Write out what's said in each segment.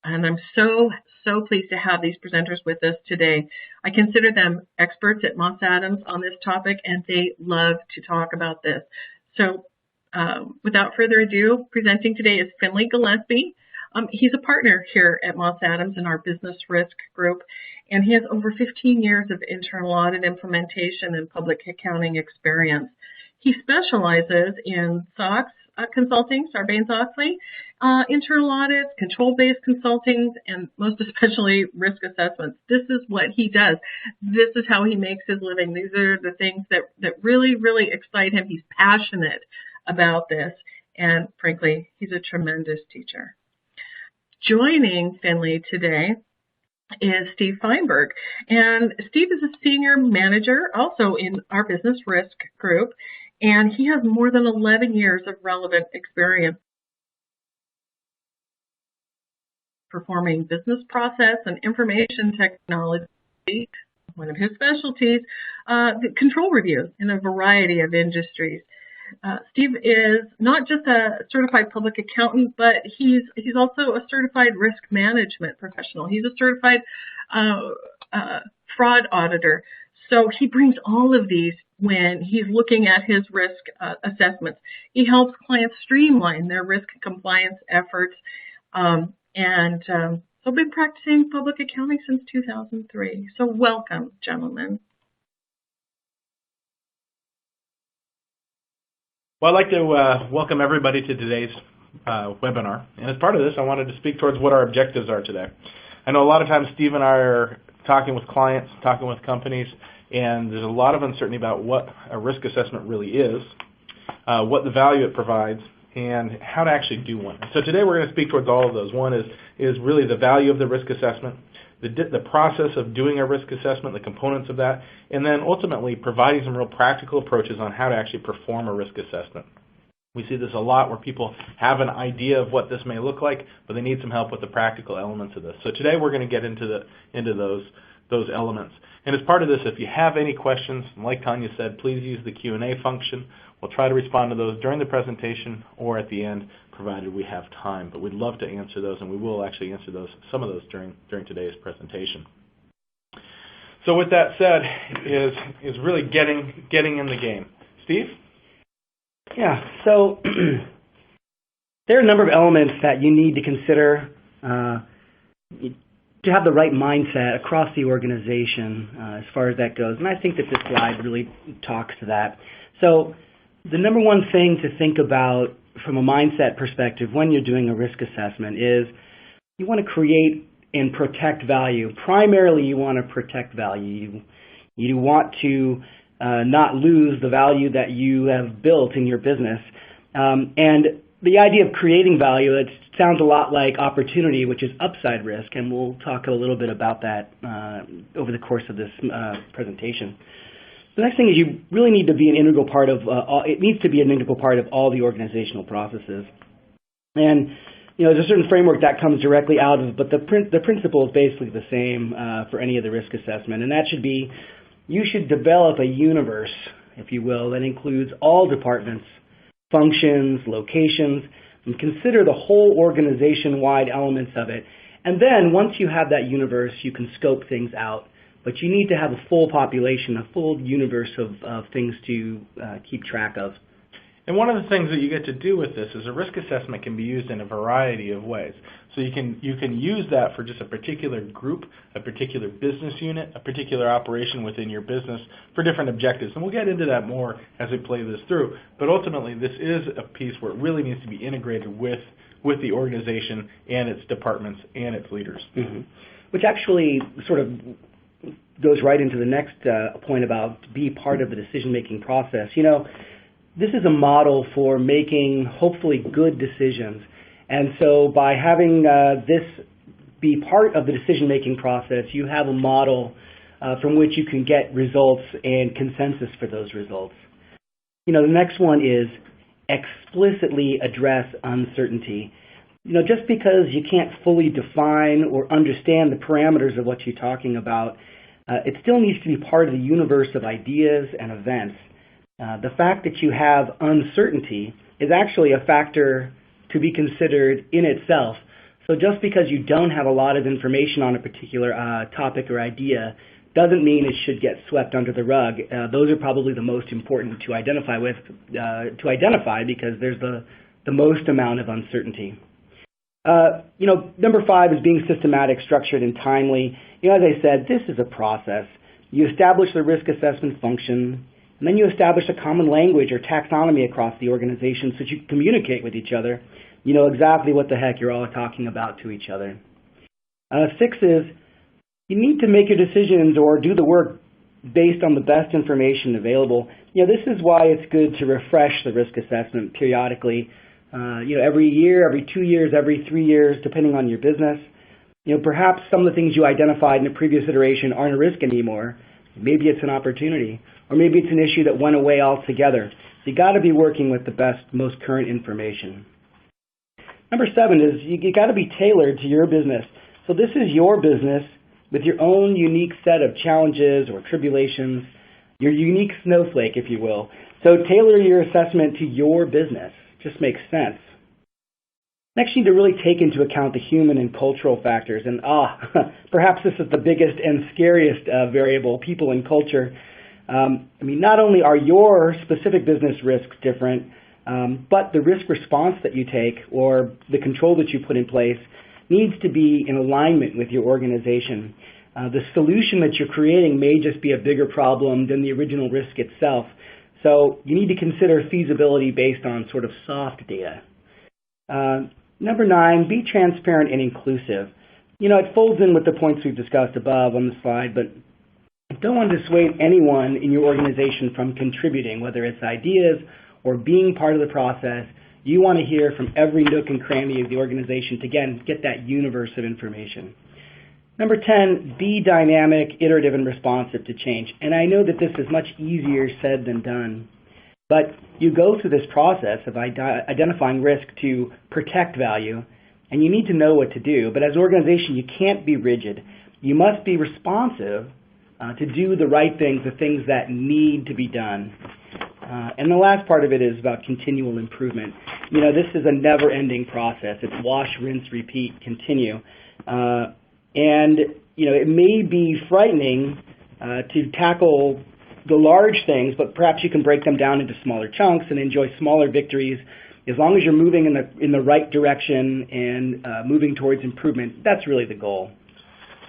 And I'm so pleased to have these presenters with us today. I consider them experts at Moss Adams on this topic, and they love to talk about this. So without further ado, presenting today is Findley Gillespie. He's a partner here at Moss Adams in our business risk group, and he has over 15 years of internal audit implementation and public accounting experience. He specializes in SOX consulting, Sarbanes-Oxley, internal audits, control-based consulting, and most especially risk assessments. This is what he does. This is how he makes his living. These are the things that really, really excite him. He's passionate about this, and frankly, he's a tremendous teacher. Joining Findley today is Steve Fineberg, and Steve is a senior manager also in our business risk group, and he has more than 11 years of relevant experience performing business process and information technology, one of his specialties, the control reviews in a variety of industries. Steve is not just a certified public accountant, but he's also a certified risk management professional. He's a certified fraud auditor. So he brings all of these when he's looking at his risk assessments. He helps clients streamline their risk compliance efforts, so I've been practicing public accounting since 2003. So welcome, gentlemen. Well, I'd like to welcome everybody to today's webinar. And as part of this, I wanted to speak towards what our objectives are today. I know a lot of times Steve and I are talking with clients, talking with companies, and there's a lot of uncertainty about what a risk assessment really is, what the value it provides, and how to actually do one. So today we're going to speak towards all of those. One is really the value of the risk assessment, the process of doing a risk assessment, the components of that, and then ultimately providing some real practical approaches on how to actually perform a risk assessment. We see this a lot where people have an idea of what this may look like, but they need some help with the practical elements of this. So today we're going to get into those elements. And as part of this, if you have any questions, like Tanya said, please use the Q&A function. We'll try to respond to those during the presentation or at the end, provided we have time. But we'd love to answer those, and we will actually answer some of those during today's presentation. So with that said, is really getting in the game. Steve? Yeah, so there are a number of elements that you need to consider to have the right mindset across the organization as far as that goes. And I think that this slide really talks to that. So the number one thing to think about from a mindset perspective when you're doing a risk assessment is you want to create and protect value. Primarily, you want to protect value. You want to not lose the value that you have built in your business. And the idea of creating value, it sounds a lot like opportunity, which is upside risk, and we'll talk a little bit about that over the course of this presentation. The next thing is you really need to be an integral part of, it needs to be an integral part of all the organizational processes. And, there's a certain framework that comes directly out of it, but the principle is basically the same for any of the risk assessment, and that should be you should develop a universe, if you will, that includes all departments, functions, locations, and consider the whole organization-wide elements of it. And then once you have that universe, you can scope things out. But you need to have a full population, a full universe of things to keep track of. And one of the things that you get to do with this is a risk assessment can be used in a variety of ways. So you can use that for just a particular group, a particular business unit, a particular operation within your business for different objectives. And we'll get into that more as we play this through. But ultimately, this is a piece where it really needs to be integrated with the organization and its departments and its leaders. Mm-hmm. Which actually sort of goes right into the next point about be part of the decision-making process. This is a model for making hopefully good decisions. And so by having this be part of the decision-making process, you have a model from which you can get results and consensus for those results. The next one is explicitly address uncertainty. Just because you can't fully define or understand the parameters of what you're talking about, it still needs to be part of the universe of ideas and events. The fact that you have uncertainty is actually a factor to be considered in itself So just because you don't have a lot of information on a particular topic or idea doesn't mean it should get swept under the rug. Those are probably the most important to identify because there's the most amount of uncertainty. Number 5 is being systematic, structured, and timely. As I said, this is a process. You establish the risk assessment function, and then you establish a common language or taxonomy across the organization so that you communicate with each other. You know exactly what the heck you're all talking about to each other. 6 is you need to make your decisions or do the work based on the best information available. This is why it's good to refresh the risk assessment periodically. Every year, every 2 years, every 3 years, depending on your business. Perhaps some of the things you identified in a previous iteration aren't a risk anymore. Maybe it's an opportunity, or maybe it's an issue that went away altogether. So you got to be working with the best, most current information. Number 7 is you got to be tailored to your business. So this is your business with your own unique set of challenges or tribulations, your unique snowflake, if you will. So tailor your assessment to your business. Just makes sense. Next, you need to really take into account the human and cultural factors. And perhaps this is the biggest and scariest variable, people and culture. Not only are your specific business risks different, but the risk response that you take or the control that you put in place needs to be in alignment with your organization. The solution that you're creating may just be a bigger problem than the original risk itself. So you need to consider feasibility based on sort of soft data. Number 9, be transparent and inclusive. It folds in with the points we've discussed above on the slide, but don't want to dissuade anyone in your organization from contributing, whether it's ideas or being part of the process. You want to hear from every nook and cranny of the organization to, again, get that universe of information. Number 10, be dynamic, iterative, and responsive to change. And I know that this is much easier said than done, but you go through this process of identifying risk to protect value, and you need to know what to do. But as an organization, you can't be rigid. You must be responsive to do the right things, the things that need to be done. And the last part of it is about continual improvement. This is a never-ending process. It's wash, rinse, repeat, continue. And it may be frightening to tackle the large things, but perhaps you can break them down into smaller chunks and enjoy smaller victories. As long as you're moving in the right direction and moving towards improvement, that's really the goal.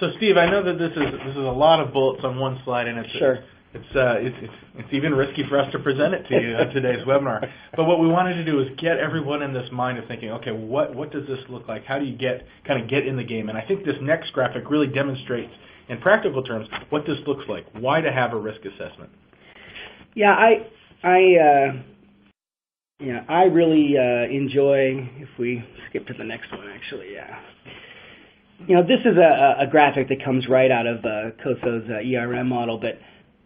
So, Steve, I know that this is a lot of bullets on one slide, and it's even risky for us to present it to you on today's webinar. But what we wanted to do is get everyone in this mind of thinking, okay, what does this look like? How do you get in the game? And I think this next graphic really demonstrates, in practical terms, what this looks like. Why to have a risk assessment? Yeah, I really enjoy, if we skip to the next one, actually, yeah. This is a graphic that comes right out of COSO's ERM model, but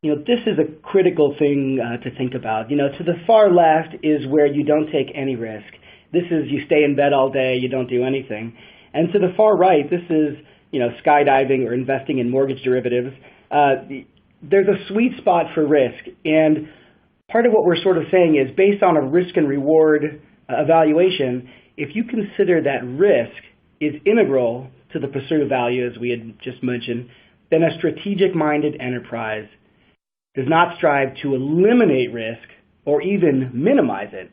this is a critical thing to think about. To the far left is where you don't take any risk. This is you stay in bed all day, you don't do anything. And to the far right, this is skydiving or investing in mortgage derivatives. There's a sweet spot for risk, and part of what we're sort of saying is based on a risk and reward evaluation, if you consider that risk is integral to the pursuit of value, as we had just mentioned, then a strategic-minded enterprise does not strive to eliminate risk or even minimize it,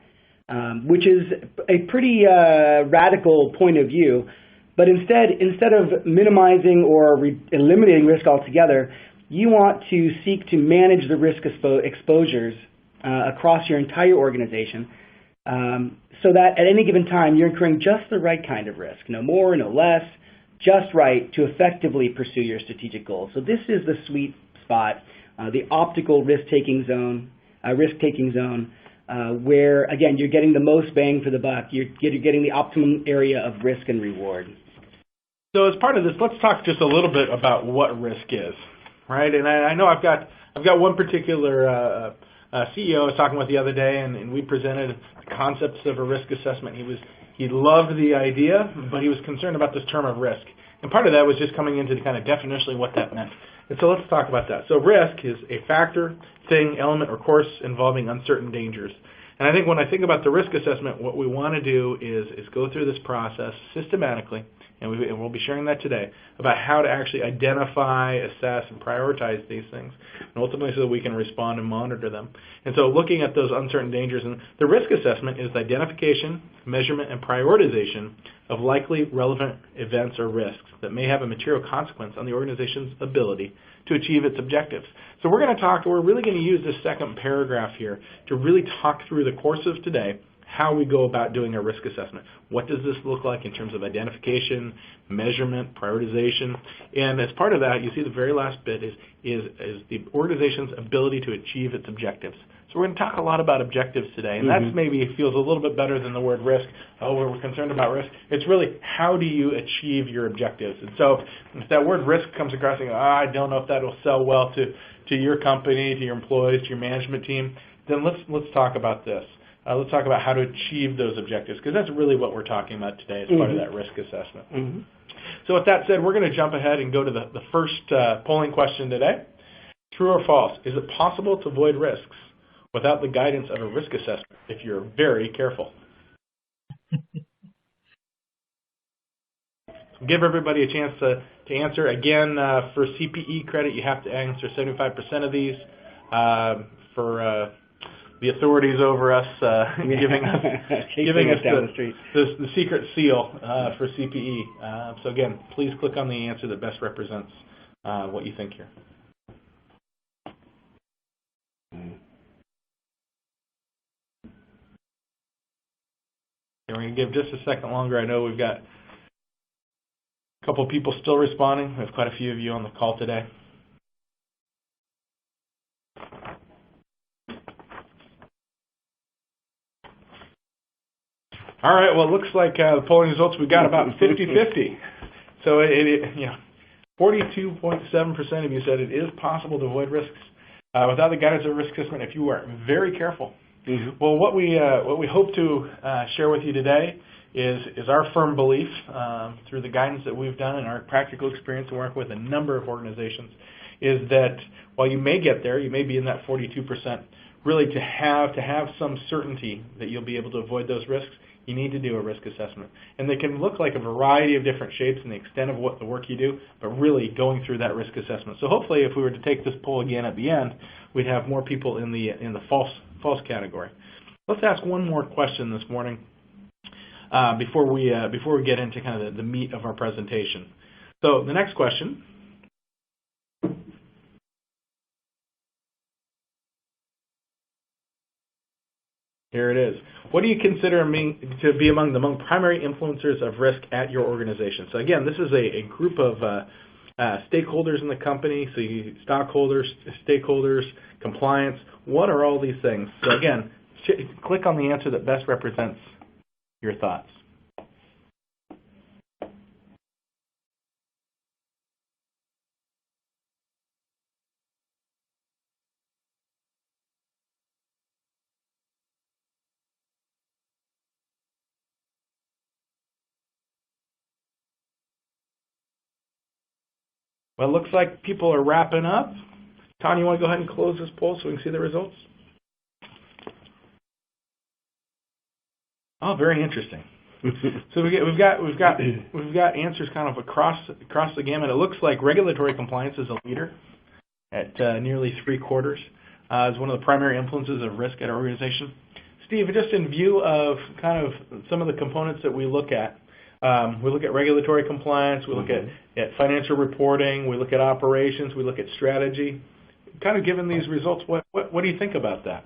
which is a pretty radical point of view. But instead of minimizing or eliminating risk altogether, you want to seek to manage the risk exposures across your entire organization so that at any given time you're incurring just the right kind of risk, no more, no less, just right to effectively pursue your strategic goals. So this is the sweet spot, the optical risk-taking zone, where, again, you're getting the most bang for the buck. You're getting the optimum area of risk and reward. So as part of this, let's talk just a little bit about what risk is, right? And I know I've got one particular CEO I was talking with the other day, and we presented the concepts of a risk assessment. He loved the idea, but he was concerned about this term of risk. And part of that was just coming into kind of definitionally what that meant. And so let's talk about that. So risk is a factor, thing, element, or course involving uncertain dangers. And I think when I think about the risk assessment, what we want to do is go through this process systematically and we'll be sharing that today, about how to actually identify, assess, and prioritize these things, and ultimately so that we can respond and monitor them. And so looking at those uncertain dangers, and the risk assessment is the identification, measurement, and prioritization of likely relevant events or risks that may have a material consequence on the organization's ability to achieve its objectives. So we're really going to use this second paragraph here to really talk through the course of today how we go about doing a risk assessment. What does this look like in terms of identification, measurement, prioritization? And as part of that, you see the very last bit is the organization's ability to achieve its objectives. So we're going to talk a lot about objectives today, and that's maybe feels a little bit better than the word risk. Oh, we're concerned about risk. It's really how do you achieve your objectives? And so if that word risk comes across, and I don't know if that will sell well to your company, to your employees, to your management team, then let's talk about this. Let's talk about how to achieve those objectives, because that's really what we're talking about today as part of that risk assessment. So with that said, we're going to jump ahead and go to the first polling question today. True or false? Is it possible to avoid risks without the guidance of a risk assessment if you're very careful? So give everybody a chance to answer. Again, for CPE credit, you have to answer 75% of these. For the authorities over us giving us down the street. The secret seal for CPE. So again, please click on the answer that best represents what you think here. And we're going to give just a second longer. I know we've got a couple of people still responding. We have quite a few of you on the call today. All right, well, it looks like the polling results, we got about 50-50. So 42.7% of you said it is possible to avoid risks without the guidance of a risk assessment if you are very careful. Well, what we hope to share with you today is our firm belief through the guidance that we've done and our practical experience to work with a number of organizations is that while you may get there, you may be in that 42%, really to have some certainty that you'll be able to avoid those risks, you need to do a risk assessment. And they can look like a variety of different shapes in the extent of what the work you do, but really going through that risk assessment. So hopefully if we were to take this poll again at the end, we'd have more people in the false category. Let's ask one more question this morning before we get into kind of the meat of our presentation. So the next question. Here it is. What do you consider to be among the primary influencers of risk at your organization? So again, this is a group of stakeholders in the company, so stockholders, stakeholders, compliance. What are all these things? So again, click on the answer that best represents your thoughts. Well, it looks like people are wrapping up. Tanya, you want to go ahead and close this poll so we can see the results? Oh, very interesting. So we've got answers kind of across the gamut. It looks like regulatory compliance is a leader at nearly 3/4 as one of the primary influences of risk at our organization. Steve, just in view of kind of some of the components that we look at regulatory compliance, we look at financial reporting, we look at operations, we look at strategy. Kind of given these results, what do you think about that?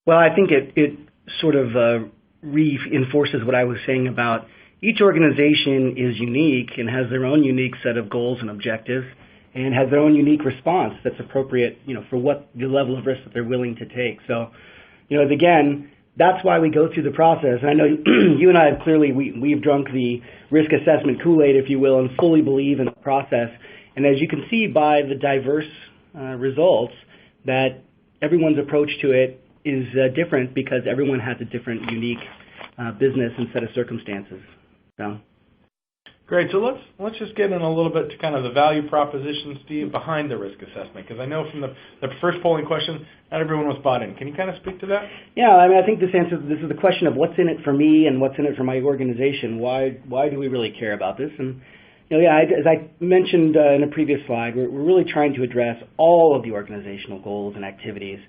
Well, I think it sort of reinforces what I was saying about each organization is unique and has their own unique set of goals and objectives and has their own unique response that's appropriate, for what the level of risk that they're willing to take. So, again, that's why we go through the process. And I know you and I have clearly, we've drunk the risk assessment Kool-Aid, if you will, and fully believe in the process. And as you can see by the diverse results, that everyone's approach to it is different because everyone has a different, unique business and set of circumstances. So. Great. So let's just get in a little bit to kind of the value proposition, Steve, behind the risk assessment, because I know from the first polling question, not everyone was bought in. Can you kind of speak to that? Yeah, I mean, I think this is the question of what's in it for me and what's in it for my organization. Why do we really care about this? And as I mentioned in a previous slide, we're really trying to address all of the organizational goals and activities.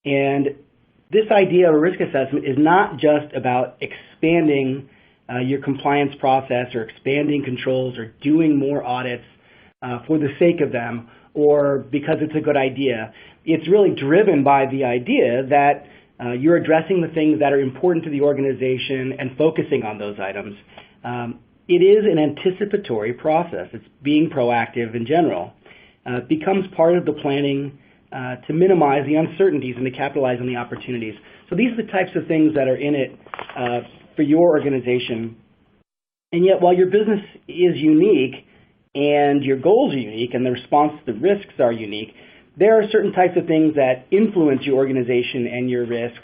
And this idea of a risk assessment is not just about expanding your compliance process or expanding controls or doing more audits for the sake of them or because it's a good idea. It's really driven by the idea that you're addressing the things that are important to the organization and focusing on those items. It is an anticipatory process. It's being proactive in general. It becomes part of the planning to minimize the uncertainties and to capitalize on the opportunities. So these are the types of things that are in it for your organization. And yet, while your business is unique and your goals are unique and the response to the risks are unique, there are certain types of things that influence your organization and your risk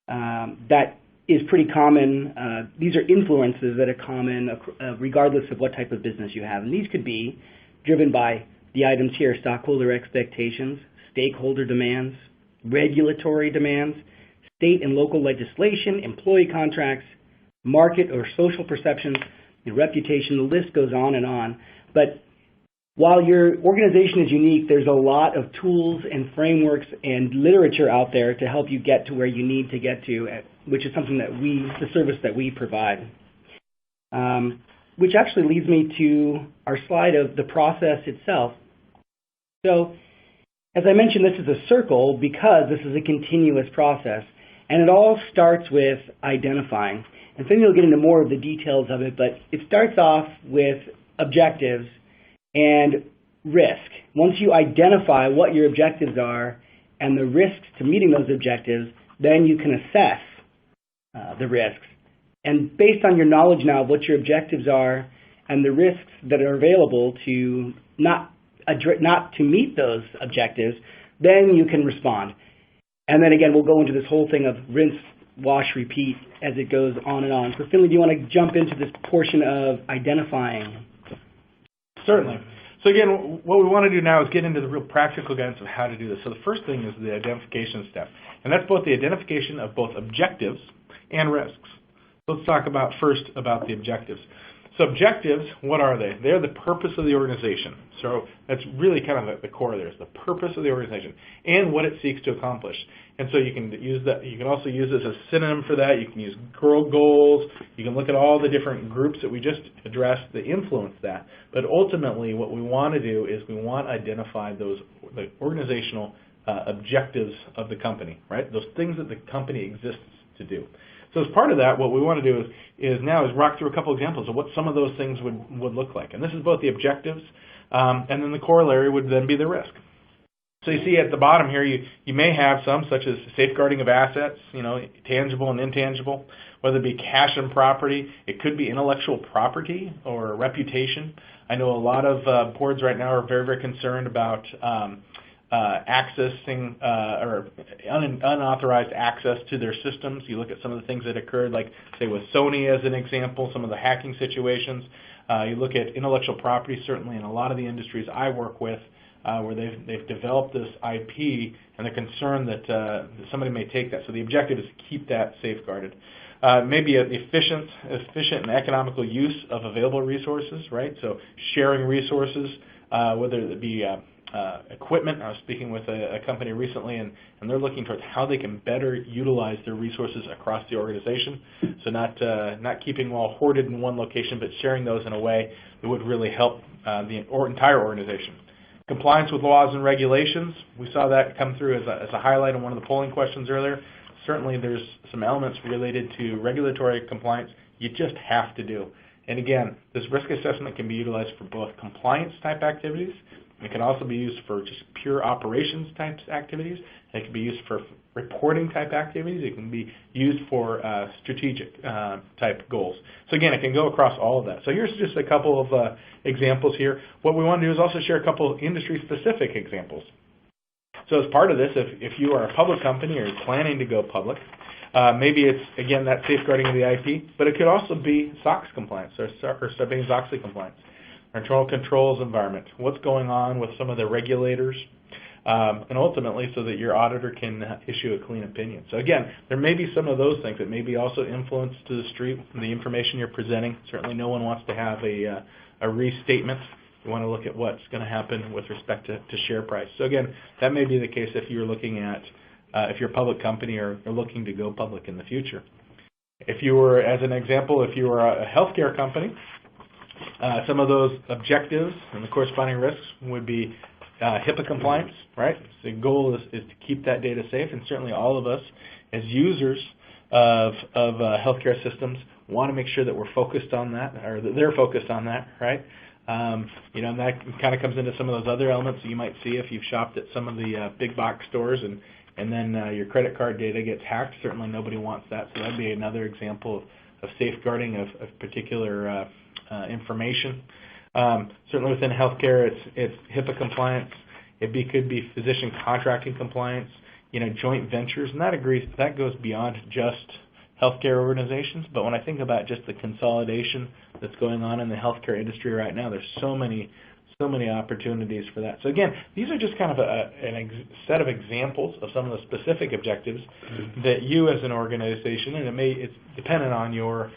that is pretty common. These are influences that are common regardless of what type of business you have. And these could be driven by the items here: stockholder expectations, stakeholder demands, regulatory demands, state and local legislation, employee contracts, market or social perceptions, your reputation. The list goes on and on. But while your organization is unique, there's a lot of tools and frameworks and literature out there to help you get to where you need to get to, which is something that the service that we provide. Which actually leads me to our slide of the process itself. So, as I mentioned, this is a circle because this is a continuous process. And it all starts with identifying. And Findley will get into more of the details of it, but it starts off with objectives and risk. Once you identify what your objectives are and the risks to meeting those objectives, then you can assess the risks. And based on your knowledge now of what your objectives are and the risks that are available to not to meet those objectives, then you can respond. And then again, we'll go into this whole thing of rinse, wash, repeat as it goes on and on. So Findley, do you want to jump into this portion of identifying? Certainly. So again, what we want to do now is get into the real practical guidance of how to do this. So the first thing is the identification step. And that's both the identification of both objectives and risks. Let's talk about first about the objectives. So objectives, what are they? They're the purpose of the organization. So that's really kind of the core there, is the purpose of the organization and what it seeks to accomplish. And so you can use that. You can also use this as a synonym for that. You can use goals. You can look at all the different groups that we just addressed that influence that. But ultimately, what we want to do is we want to identify the organizational objectives of the company, right? Those things that the company exists to do. So as part of that, what we want to do is rock through a couple examples of what some of those things would look like. And this is both the objectives, and then the corollary would then be the risk. So you see at the bottom here, you may have some, such as safeguarding of assets, tangible and intangible, whether it be cash and property. It could be intellectual property or reputation. I know a lot of boards right now are very, very concerned about accessing or unauthorized access to their systems. You look at some of the things that occurred, like say with Sony as an example, some of the hacking situations. You look at intellectual property, certainly in a lot of the industries I work with, where they've developed this IP and they're concerned that somebody may take that. So the objective is to keep that safeguarded. Maybe an efficient and economical use of available resources, right? So sharing resources, whether it be equipment. I was speaking with a company recently, and they're looking towards how they can better utilize their resources across the organization. So not keeping them all hoarded in one location, but sharing those in a way that would really help the entire organization. Compliance with laws and regulations. We saw that come through as a highlight in one of the polling questions earlier. Certainly there's some elements related to regulatory compliance you just have to do. And again, this risk assessment can be utilized for both compliance type activities. It can also be used for just pure operations types activities. It can be used for reporting type activities. It can be used for strategic type goals. So again, it can go across all of that. So here's just a couple of examples here. What we want to do is also share a couple of industry specific examples. So as part of this, if you are a public company or you're planning to go public, Maybe it's, again, that safeguarding of the IP, but it could also be SOX compliance or Sarbanes-Oxley compliance, our internal controls environment. What's going on with some of the regulators, and ultimately so that your auditor can issue a clean opinion. So again, there may be some of those things that may be also influence to the street, the information you're presenting. Certainly no one wants to have a restatement. You want to look at what's going to happen with respect to share price. So again, that may be the case if you're looking at, if you're a public company or looking to go public in the future. If you were, as an example, if you were a healthcare company, some of those objectives and the corresponding risks would be HIPAA compliance, right? So the goal is to keep that data safe, and certainly all of us as users of healthcare systems want to make sure that we're focused on that, or that they're focused on that, right? You know, and that kind of comes into some of those other elements that you might see if you've shopped at some of the big box stores and then your credit card data gets hacked. Certainly nobody wants that, so that'd be another example of safeguarding of particular information. Certainly within healthcare, it's HIPAA compliance. It could be physician contracting compliance, you know, joint ventures, and that goes beyond just healthcare organizations. But when I think about just the consolidation that's going on in the healthcare industry right now, there's so many opportunities for that. So again, these are just kind of a set of examples of some of the specific objectives that you as an organization, and it's dependent on your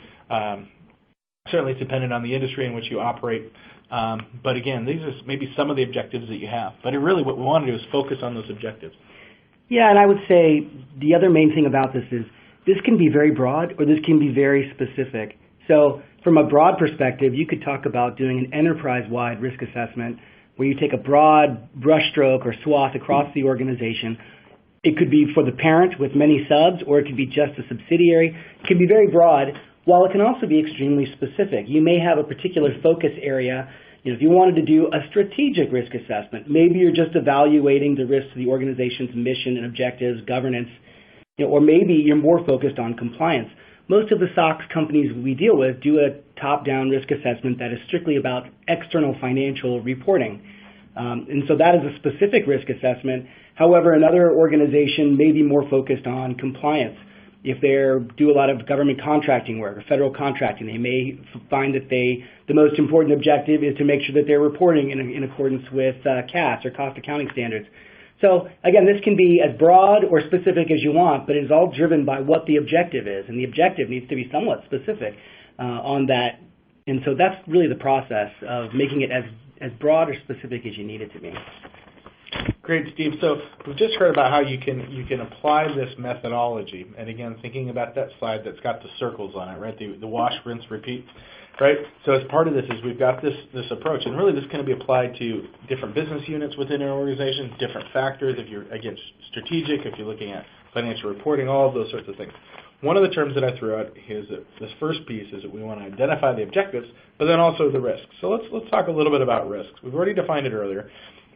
certainly it's dependent on the industry in which you operate. But again, these are maybe some of the objectives that you have. But really what we want to do is focus on those objectives. Yeah, and I would say the other main thing about this is this can be very broad or this can be very specific. So from a broad perspective, you could talk about doing an enterprise-wide risk assessment where you take a broad brushstroke or swath across the organization. It could be for the parent with many subs, or it could be just a subsidiary. It can be very broad, while it can also be extremely specific. You may have a particular focus area. You know, if you wanted to do a strategic risk assessment, maybe you're just evaluating the risks to the organization's mission and objectives, governance, you know, or maybe you're more focused on compliance. Most of the SOX companies we deal with do a top-down risk assessment that is strictly about external financial reporting. And so that is a specific risk assessment. However, another organization may be more focused on compliance. If they do a lot of government contracting work or federal contracting, they may find that the most important objective is to make sure that they're reporting in accordance with CAS or cost accounting standards. So again, this can be as broad or specific as you want, but it is all driven by what the objective is, and the objective needs to be somewhat specific on that. And so that's really the process of making it as broad or specific as you need it to be. Great, Steve. So we've just heard about how you can apply this methodology, and again, thinking about that slide that's got the circles on it, right? The wash, rinse, repeat, right? So as part of this is we've got this approach, and really this can be applied to different business units within an organization, different factors. If you're again strategic, if you're looking at financial reporting, all of those sorts of things. One of the terms that I threw out is that this first piece is that we want to identify the objectives, but then also the risks. So let's talk a little bit about risks. We've already defined it earlier.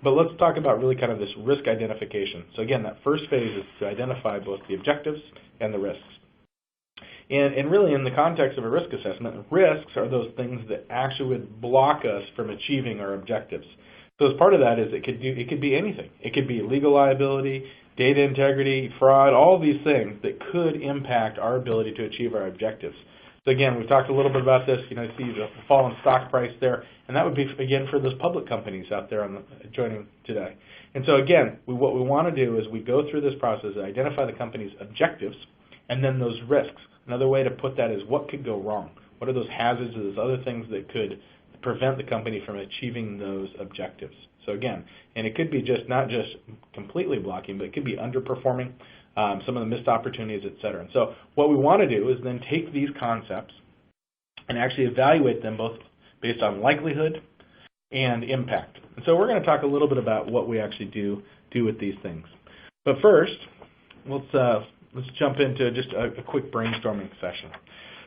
But let's talk about really kind of this risk identification. So again, that first phase is to identify both the objectives and the risks. And really in the context of a risk assessment, risks are those things that actually would block us from achieving our objectives. So as part of that is it could be anything. It could be legal liability, data integrity, fraud, all these things that could impact our ability to achieve our objectives. So again, we've talked a little bit about this. You know, see the fall in stock price there, and that would be again for those public companies out there joining today. And so again, what we want to do is we go through this process and identify the company's objectives, and then those risks. Another way to put that is what could go wrong. What are those hazards or those other things that could prevent the company from achieving those objectives? So again, and it could be not just completely blocking, but it could be underperforming. Some of the missed opportunities, et cetera. And so what we want to do is then take these concepts and actually evaluate them both based on likelihood and impact. And so we're going to talk a little bit about what we actually do with these things. But first, let's jump into just a quick brainstorming session.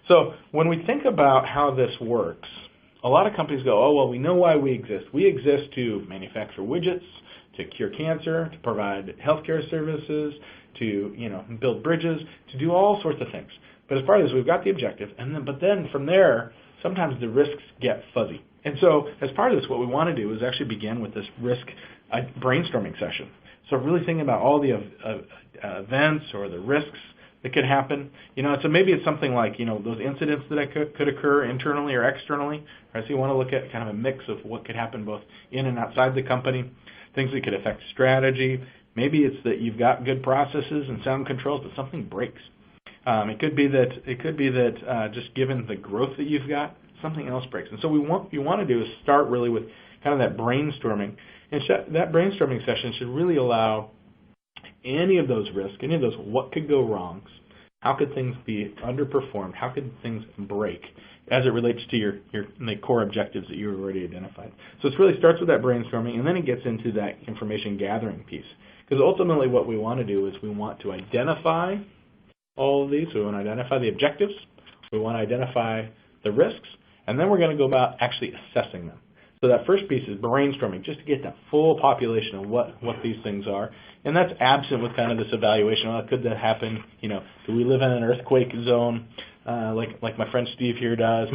So when we think about how this works, a lot of companies go, oh, well, we know why we exist. We exist to manufacture widgets, to cure cancer, to provide healthcare services, to build bridges, to do all sorts of things. But as part of this, we've got the objective, but then from there, sometimes the risks get fuzzy. And so as part of this, what we want to do is actually begin with this risk brainstorming session. So really thinking about all the events or the risks that could happen. So maybe it's something like, those incidents that could occur internally or externally. Right? So you want to look at kind of a mix of what could happen both in and outside the company, things that could affect strategy. Maybe it's that you've got good processes and sound controls, but something breaks. It could be that just given the growth that you've got, something else breaks. And so what you want to do is start really with kind of that brainstorming. And that brainstorming session should really allow any of those risks, any of those what could go wrongs, how could things be underperformed, how could things break as it relates to the core objectives that you already identified. So it really starts with that brainstorming, and then it gets into that information gathering piece. Because ultimately what we want to do is we want to identify all of these. We want to identify the objectives, we want to identify the risks, and then we're going to go about actually assessing them. So that first piece is brainstorming, just to get that full population of what these things are. And that's absent with kind of this evaluation. Well, could that happen? Do we live in an earthquake zone like my friend Steve here does?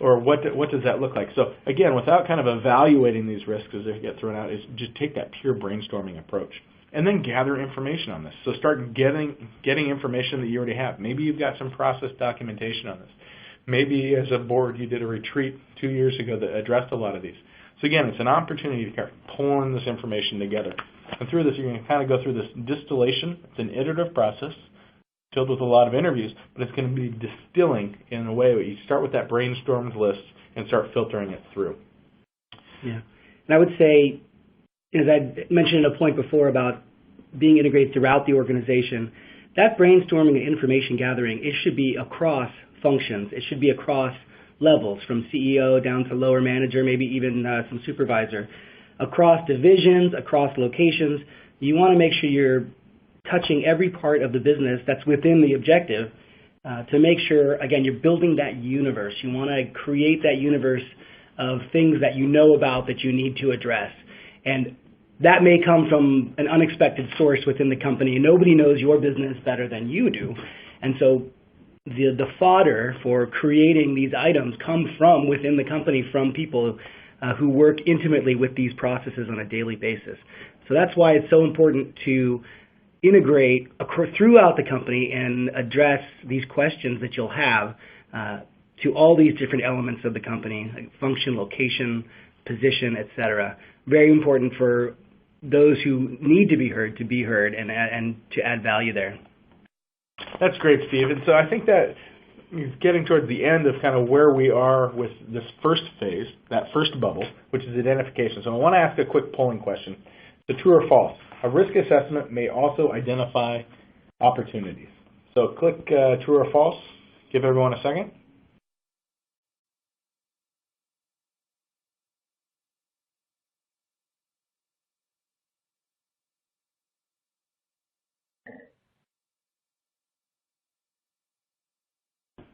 Or what does that look like? So again, without kind of evaluating these risks as they get thrown out, is just take that pure brainstorming approach. And then gather information on this. So start getting information that you already have. Maybe you've got some process documentation on this. Maybe as a board you did a retreat 2 years ago that addressed a lot of these. So again, it's an opportunity to start pulling this information together. And through this, you're going to kind of go through this distillation. It's an iterative process filled with a lot of interviews, but it's going to be distilling in a way where you start with that brainstormed list and start filtering it through. Yeah. And I would say, as I mentioned at a point before about being integrated throughout the organization, that brainstorming and information gathering, it should be across functions. It should be across levels, from CEO down to lower manager, maybe even some supervisor. Across divisions, across locations, you want to make sure you're touching every part of the business that's within the objective to make sure, again, you're building that universe. You want to create that universe of things that you know about that you need to address. And that may come from an unexpected source within the company. Nobody knows your business better than you do. And so the fodder for creating these items come from within the company, from people who work intimately with these processes on a daily basis. So that's why it's so important to integrate throughout the company and address these questions that you'll have to all these different elements of the company, like function, location, position, etc. Very important for those who need to be heard and to add value there. That's great, Steve. And so I think that getting towards the end of kind of where we are with this first phase, that first bubble, which is identification. So I want to ask a quick polling question. The true or false? A risk assessment may also identify opportunities. So click true or false. Give everyone a second.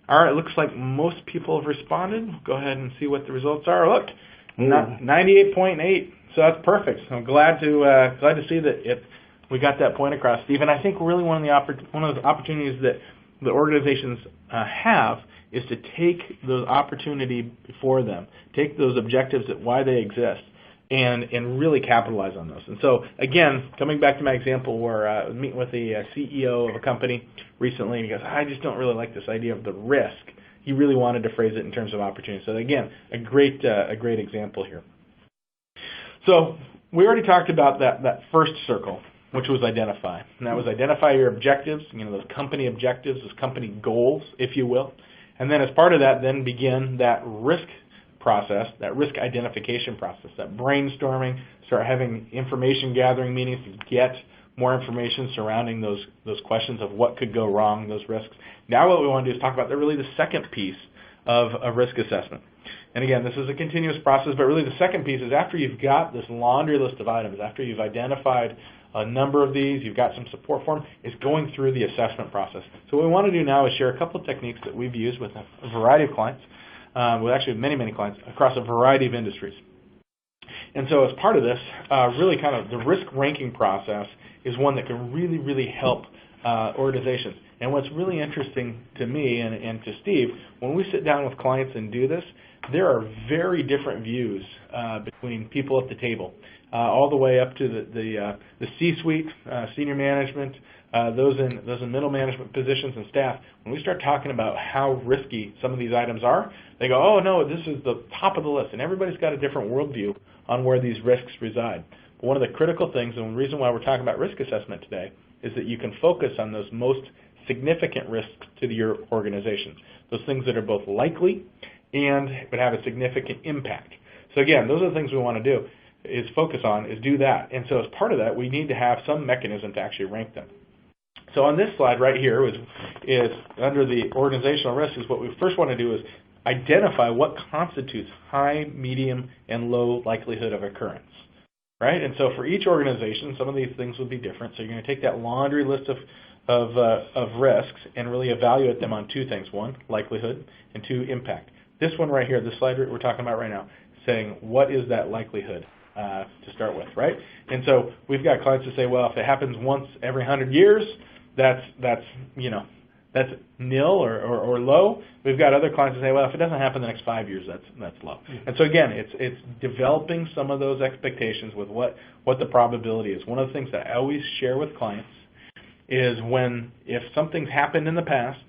All right, it looks like most people have responded. Go ahead and see what the results are. Look, 98.8. So that's perfect. So I'm glad to see that we got that point across, Steve. And I think really one of the opportunities that the organizations have is to take those opportunity before them, take those objectives at why they exist, and really capitalize on those. And so, again, coming back to my example where I was meeting with the CEO of a company recently, and he goes, I just don't really like this idea of the risk. He really wanted to phrase it in terms of opportunity. So, again, a great example here. So we already talked about that first circle, which was identify. And that was identify your objectives, those company objectives, those company goals, if you will. And then as part of that, then begin that risk process, that risk identification process, that brainstorming, start having information gathering meetings to get more information surrounding those questions of what could go wrong, those risks. Now what we want to do is talk about really the second piece of a risk assessment. And again, this is a continuous process, but really the second piece is after you've got this laundry list of items, after you've identified a number of these, you've got some support for them, is going through the assessment process. So what we want to do now is share a couple of techniques that we've used with a variety of clients, with actually many clients across a variety of industries. And so as part of this, really kind of the risk ranking process is one that can really help organizations. And what's really interesting to me and to Steve, when we sit down with clients and do this, there are very different views between people at the table, all the way up to the C-suite, senior management, those in middle management positions and staff. When we start talking about how risky some of these items are, they go, oh no, this is the top of the list, and everybody's got a different worldview on where these risks reside. But one of the critical things, and the reason why we're talking about risk assessment today, is that you can focus on those most significant risks to your organization, those things that are both likely and would have a significant impact. So again, those are the things we want to do, is focus on, is do that. And so as part of that, we need to have some mechanism to actually rank them. So on this slide right here is under the organizational risk, is what we first want to do is identify what constitutes high, medium, and low likelihood of occurrence. Right? And so for each organization, some of these things will be different. So you're going to take that laundry list of risks and really evaluate them on two things. One, likelihood, and two, impact. This one right here, this slide we're talking about right now, saying what is that likelihood to start with, right? And so we've got clients who say, well, if it happens once every 100 years, that's nil or low. We've got other clients who say, well, if it doesn't happen the next 5 years, that's low. And so again, it's developing some of those expectations with what the probability is. One of the things that I always share with clients is if something's happened in the past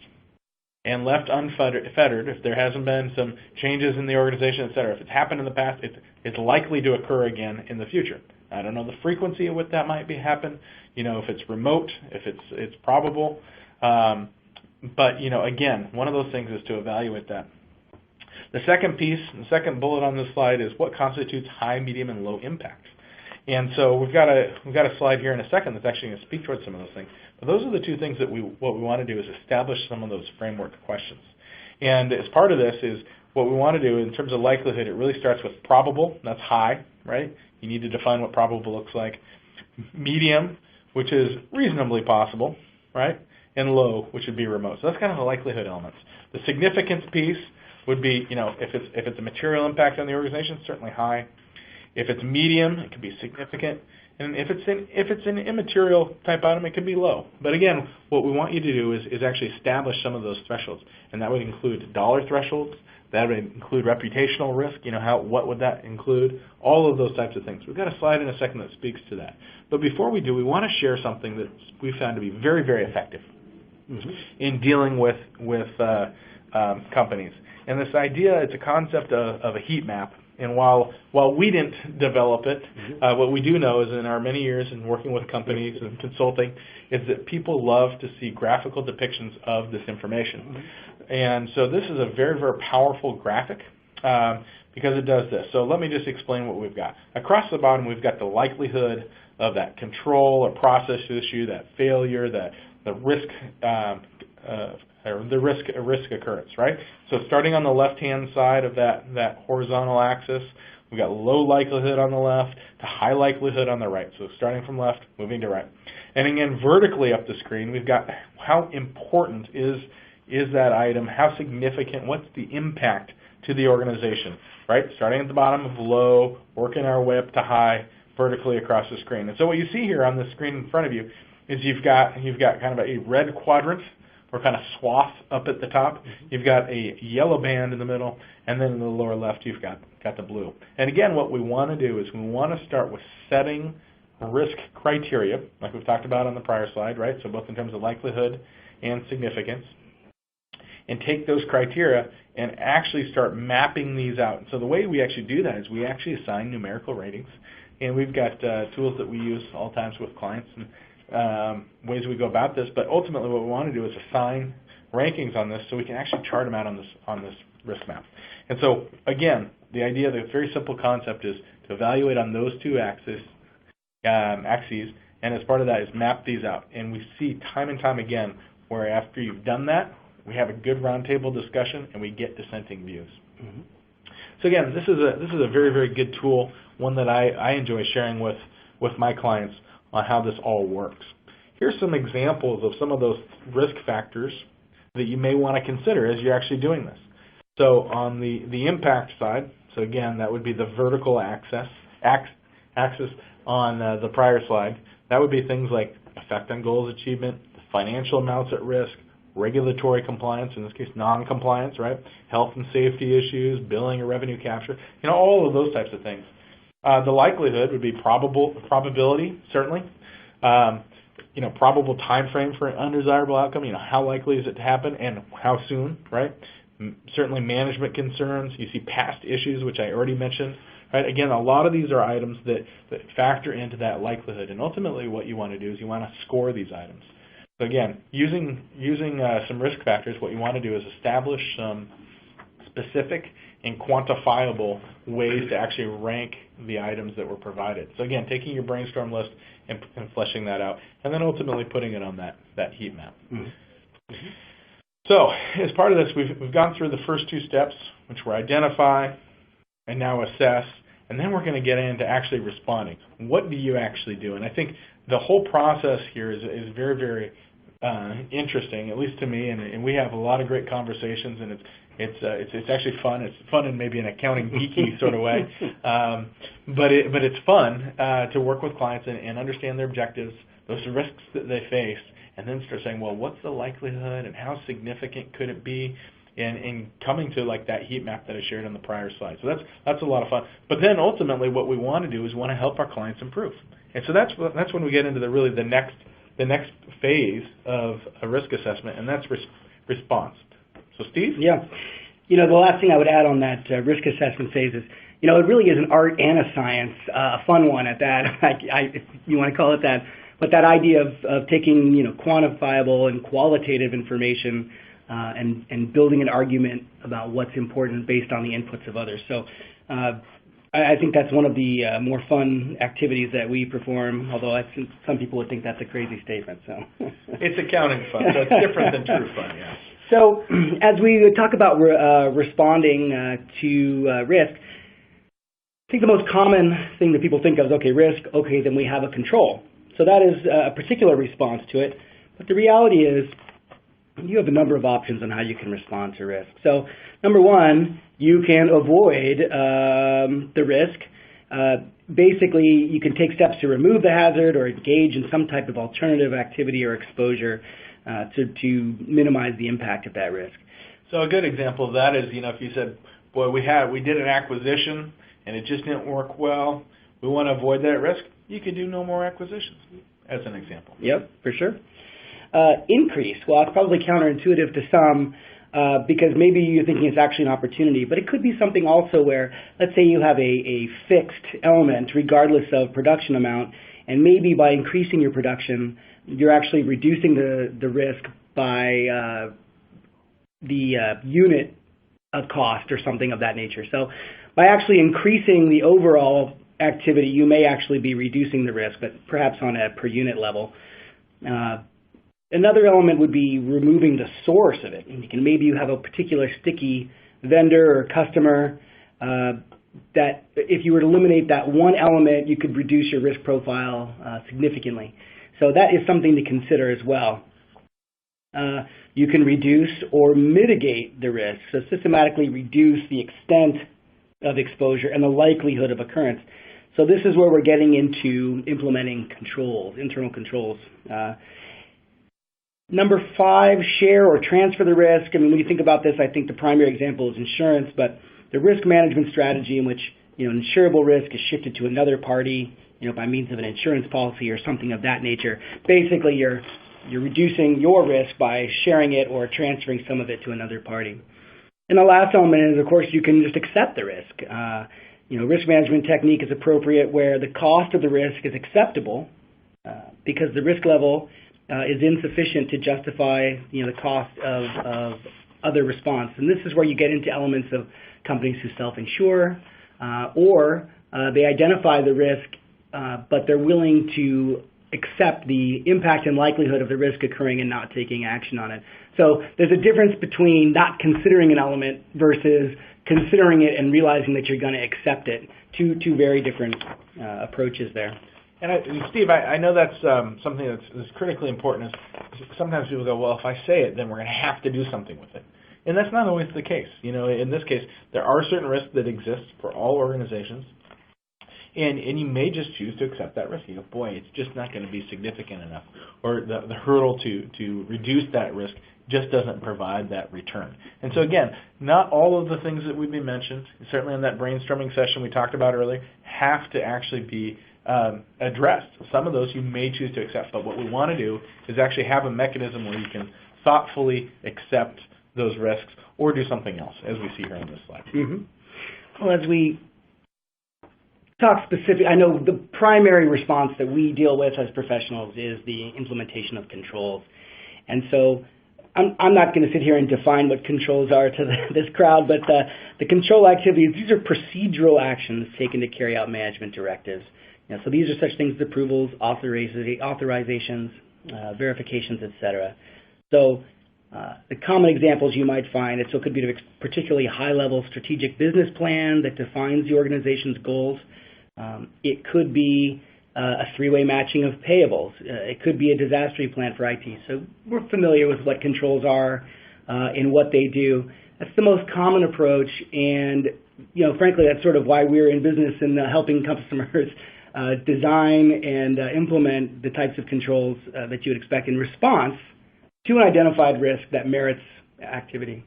and left unfettered, if there hasn't been some changes in the organization, et cetera, if it's happened in the past, it's likely to occur again in the future. I don't know the frequency of what that might happen, if it's remote, if it's probable. But, again, one of those things is to evaluate that. The second piece, the second bullet on this slide is what constitutes high, medium, and low impact. And so we've got a slide here in a second that's actually going to speak towards some of those things. But those are the two things that what we want to do is establish some of those framework questions. And as part of this is what we want to do in terms of likelihood, it really starts with probable, that's high, right? You need to define what probable looks like. Medium, which is reasonably possible, right? And low, which would be remote. So that's kind of the likelihood elements. The significance piece would be, if it's a material impact on the organization, certainly high. If it's medium, it could be significant. And if it's an immaterial type item, it could be low. But again, what we want you to do is actually establish some of those thresholds. And that would include dollar thresholds. That would include reputational risk. What would that include? All of those types of things. We've got a slide in a second that speaks to that. But before we do, we want to share something that we found to be very, very effective in dealing with companies. And this idea, it's a concept of a heat map. And while we didn't develop it, what we do know is in our many years in working with companies and consulting is that people love to see graphical depictions of this information. And so this is a very, very powerful graphic because it does this. So let me just explain what we've got. Across the bottom, we've got the likelihood of that control or process issue, that failure, the risk risk occurrence, right? So starting on the left-hand side of that horizontal axis, we've got low likelihood on the left to high likelihood on the right. So starting from left, moving to right. And again, vertically up the screen, we've got how important is that item, how significant, what's the impact to the organization, right? Starting at the bottom of low, working our way up to high, vertically across the screen. And so what you see here on the screen in front of you is you've got kind of a red quadrant or kind of swath up at the top. You've got a yellow band in the middle, and then in the lower left you've got the blue. And again, what we want to do is we want to start with setting risk criteria, like we've talked about on the prior slide, right? So both in terms of likelihood and significance, and take those criteria and actually start mapping these out. And so the way we actually do that is we actually assign numerical ratings, and we've got tools that we use all times with clients and ways we go about this. But ultimately, what we want to do is assign rankings on this so we can actually chart them out on this risk map. And so again, the idea, the very simple concept is to evaluate on those two axes, and as part of that is map these out. And we see time and time again where after you've done that, we have a good roundtable discussion and we get dissenting views. So again, this is a very, very good tool, one that I enjoy sharing with my clients on how this all works. Here's some examples of some of those risk factors that you may want to consider as you're actually doing this. So on the impact side, so again, that would be the vertical axis on the prior slide. That would be things like effect on goals achievement, the financial amounts at risk, regulatory compliance, in this case non-compliance, right? Health and safety issues, billing or revenue capture, all of those types of things. The likelihood would be probability, certainly. Probable time frame for an undesirable outcome, how likely is it to happen and how soon, right? Certainly management concerns. You see past issues, which I already mentioned, right? Again, a lot of these are items that factor into that likelihood, and ultimately what you want to do is you want to score these items. So again, using some risk factors, what you want to do is establish some specific and quantifiable ways to actually rank the items that were provided. So again, taking your brainstorm list and fleshing that out, and then ultimately putting it on that heat map. Mm-hmm. So as part of this, we've gone through the first two steps, which were identify and now assess, and then we're going to get into actually responding. What do you actually do? And I think the whole process here is very, very interesting, at least to me, and we have a lot of great conversations, and it's actually fun. It's fun in maybe an accounting geeky sort of way, but it's fun to work with clients and understand their objectives, those risks that they face, and then start saying, well, what's the likelihood and how significant could it be in coming to like that heat map that I shared on the prior slide. So that's a lot of fun. But then ultimately what we want to do is we want to help our clients improve. And so that's when we get into the next phase of a risk assessment, and that's response. So Steve? Yeah. The last thing I would add on that risk assessment phase is, it really is an art and a science, a fun one at that, if you want to call it that. But that idea of taking, quantifiable and qualitative information and building an argument about what's important based on the inputs of others. So I think that's one of the more fun activities that we perform, although some people would think that's a crazy statement. So it's accounting fun, so it's different than true fun, yeah. So as we talk about responding to risk, I think the most common thing that people think of is, okay, risk, okay, then we have a control. So that is a particular response to it. But the reality is you have a number of options on how you can respond to risk. So number one, you can avoid the risk. Basically, you can take steps to remove the hazard or engage in some type of alternative activity or exposure to minimize the impact of that risk. So a good example of that is, if you said, boy, we did an acquisition and it just didn't work well, we want to avoid that risk, you could do no more acquisitions, as an example. Yep, for sure. Increase, well, it's probably counterintuitive to some because maybe you're thinking it's actually an opportunity, but it could be something also where, let's say you have a fixed element regardless of production amount, and maybe by increasing your production, you're actually reducing the risk by the unit of cost or something of that nature. So by actually increasing the overall activity, you may actually be reducing the risk, but perhaps on a per unit level. Another element would be removing the source of it. Maybe you have a particular sticky vendor or customer that if you were to eliminate that one element, you could reduce your risk profile significantly. So that is something to consider as well. You can reduce or mitigate the risk, so systematically reduce the extent of exposure and the likelihood of occurrence. So this is where we're getting into implementing controls, internal controls. Number 5, share or transfer the risk. When you think about this, I think the primary example is insurance, but the risk management strategy in which insurable risk is shifted to another party, by means of an insurance policy or something of that nature. Basically, you're reducing your risk by sharing it or transferring some of it to another party. And the last element is, of course, you can just accept the risk. Risk management technique is appropriate where the cost of the risk is acceptable because the risk level is insufficient to justify the cost of other response. And this is where you get into elements of companies who self-insure or they identify the risk, but they're willing to accept the impact and likelihood of the risk occurring and not taking action on it. So there's a difference between not considering an element versus considering it and realizing that you're going to accept it. Two very different approaches there. And Steve, I know that's something that's critically important. Is sometimes people go, well, if I say it, then we're going to have to do something with it. And that's not always the case. In this case, there are certain risks that exist for all organizations. And you may just choose to accept that risk. You go, boy, it's just not going to be significant enough, or the hurdle to reduce that risk just doesn't provide that return. And so again, not all of the things that we've been mentioned, certainly in that brainstorming session we talked about earlier, have to actually be addressed. Some of those you may choose to accept, but what we want to do is actually have a mechanism where you can thoughtfully accept those risks or do something else, as we see here on this slide. Well, as we talk specific, I know the primary response that we deal with as professionals is the implementation of controls. And so I'm not going to sit here and define what controls are to this crowd, but the control activities, these are procedural actions taken to carry out management directives. So these are such things as approvals, authorizations, verifications, etc. So the common examples you might find, it could be a particularly high-level strategic business plan that defines the organization's goals. It could be a three-way matching of payables. It could be a disaster plan for IT. So we're familiar with what controls are and what they do. That's the most common approach, and frankly, that's sort of why we're in business in helping customers design and implement the types of controls that you would expect in response to an identified risk that merits activity.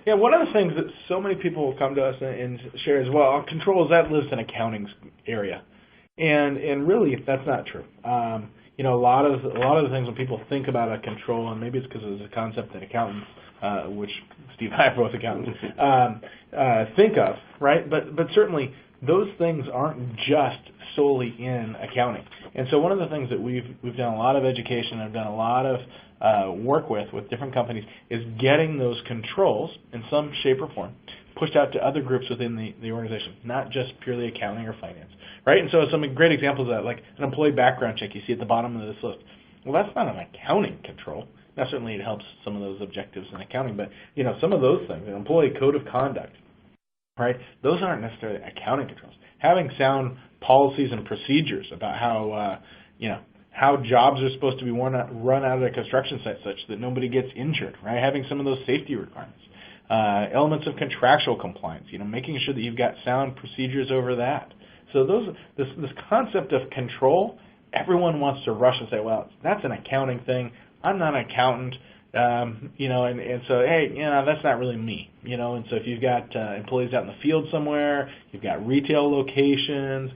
Yeah, one of the things that so many people will come to us and share as well, controls, that lives in accounting's area. And really, that's not true. A lot of the things when people think about a control, and maybe it's because it's a concept that accountants, which Steve and I are both accountants, think of, right? But certainly those things aren't just solely in accounting. And so one of the things that we've done a lot of education, I've done a lot of work with different companies, is getting those controls in some shape or form pushed out to other groups within the organization, not just purely accounting or finance, right? And so some great examples of that, like an employee background check you see at the bottom of this list. Well, that's not an accounting control. Now, certainly it helps some of those objectives in accounting, but some of those things, an employee code of conduct, right? Those aren't necessarily accounting controls. Having sound policies and procedures about how jobs are supposed to be run out of a construction site such that nobody gets injured, right? Having some of those safety requirements. Elements of contractual compliance, making sure that you've got sound procedures over that. So this concept of control, everyone wants to rush and say, well, that's an accounting thing. I'm not an accountant, and so, hey, that's not really me, and so if you've got employees out in the field somewhere, you've got retail locations,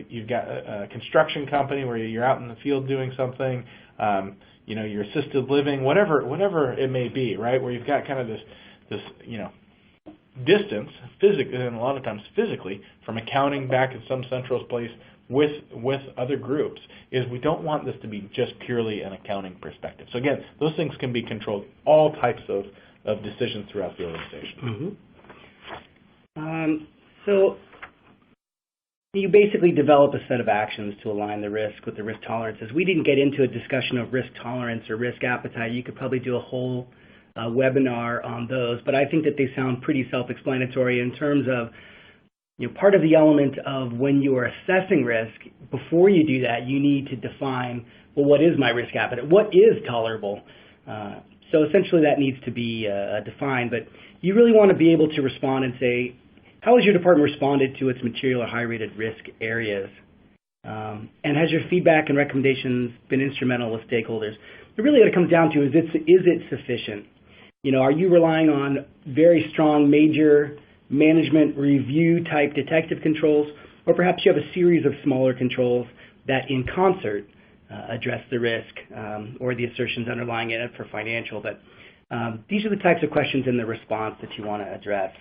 you've got a construction company where you're out in the field doing something, your assisted living, whatever it may be, right? Where you've got kind of this distance, physically, and a lot of times physically, from accounting back in some central place with other groups, is we don't want this to be just purely an accounting perspective. So again, those things can be controlled, all types of decisions throughout the organization. So you basically develop a set of actions to align the risk with the risk tolerances. We didn't get into a discussion of risk tolerance or risk appetite. You could probably do a whole webinar on those, but I think that they sound pretty self-explanatory in terms of part of the element of when you are assessing risk. Before you do that, you need to define, well, what is my risk appetite? What is tolerable? So essentially that needs to be defined, but you really want to be able to respond and say, how has your department responded to its material or high-rated risk areas? And has your feedback and recommendations been instrumental with stakeholders? Really what it comes down to is it sufficient? Are you relying on very strong major management review type detective controls, or perhaps you have a series of smaller controls that in concert address the risk or the assertions underlying it for financial? But these are the types of questions in the response that you want to address.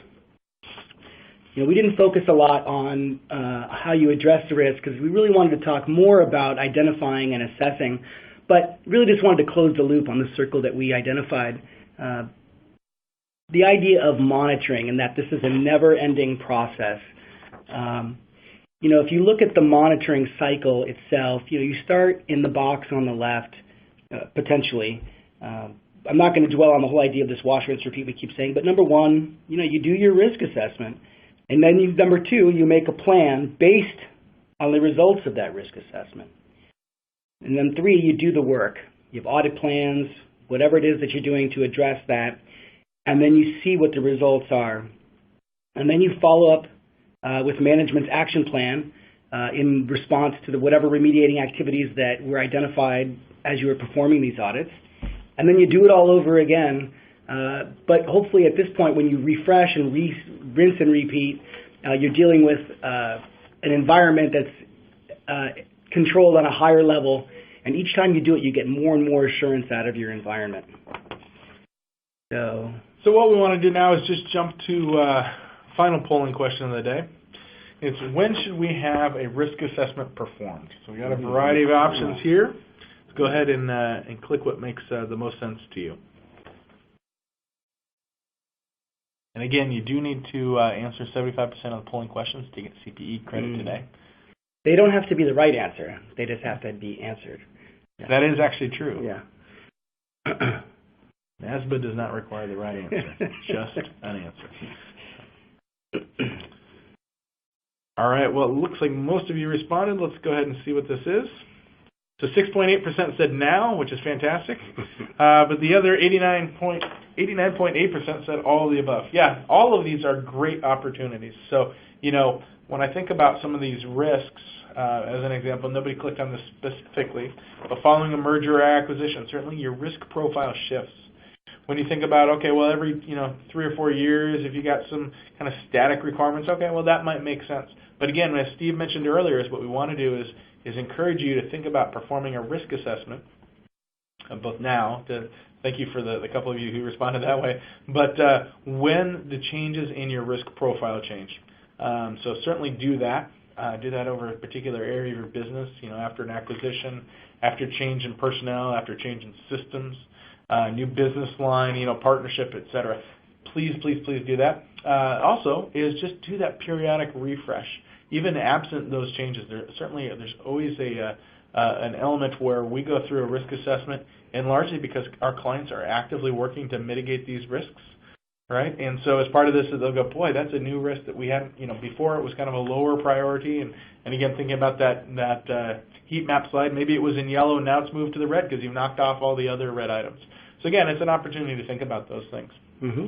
We didn't focus a lot on how you address the risk because we really wanted to talk more about identifying and assessing, but really just wanted to close the loop on the circle that we identified. The idea of monitoring and that this is a never-ending process. If you look at the monitoring cycle itself, you start in the box on the left, potentially. I'm not going to dwell on the whole idea of this wash, rinse, repeat we keep saying, but number one, you do your risk assessment. And then number two, you make a plan based on the results of that risk assessment. And then three, you do the work. You have audit plans, whatever it is that you're doing to address that, and then you see what the results are. And then you follow up with management's action plan in response to whatever remediating activities that were identified as you were performing these audits. And then you do it all over again. But hopefully at this point, when you refresh and rinse and repeat, you're dealing with an environment that's controlled on a higher level. And each time you do it, you get more and more assurance out of your environment. So what we want to do now is just jump to final polling question of the day. It's when should we have a risk assessment performed? So we got a variety of options here. Let's go ahead and click what makes the most sense to you. And again, you do need to answer 75% of the polling questions to get CPE credit today. They don't have to be the right answer. They just have to be answered. Yeah. That is actually true. Yeah. NASBA does not require the right answer, just an answer. All right, well, it looks like most of you responded. Let's go ahead and see what this is. So 6.8% said now, which is fantastic. But the other 89.8% said all of the above. Yeah, all of these are great opportunities. So, when I think about some of these risks, as an example, nobody clicked on this specifically, but following a merger or acquisition, certainly your risk profile shifts. When you think about, okay, well, every 3 or 4 years, if you got some kind of static requirements, okay, well, that might make sense. But again, as Steve mentioned earlier, is what we want to do is encourage you to think about performing a risk assessment, both now, thank you for the couple of you who responded that way, but when the changes in your risk profile change. So certainly do that. Do that over a particular area of your business, after an acquisition, after change in personnel, after change in systems, new business line, partnership, et cetera. Please, please, please do that. Also, is just do that periodic refresh. Even absent those changes, there's always an element where we go through a risk assessment, and largely because our clients are actively working to mitigate these risks, right? And so as part of this, they'll go, boy, that's a new risk that we hadn't, before it was kind of a lower priority. And again, thinking about that heat map slide, maybe it was in yellow and now it's moved to the red because you've knocked off all the other red items. So again, it's an opportunity to think about those things. Mm-hmm.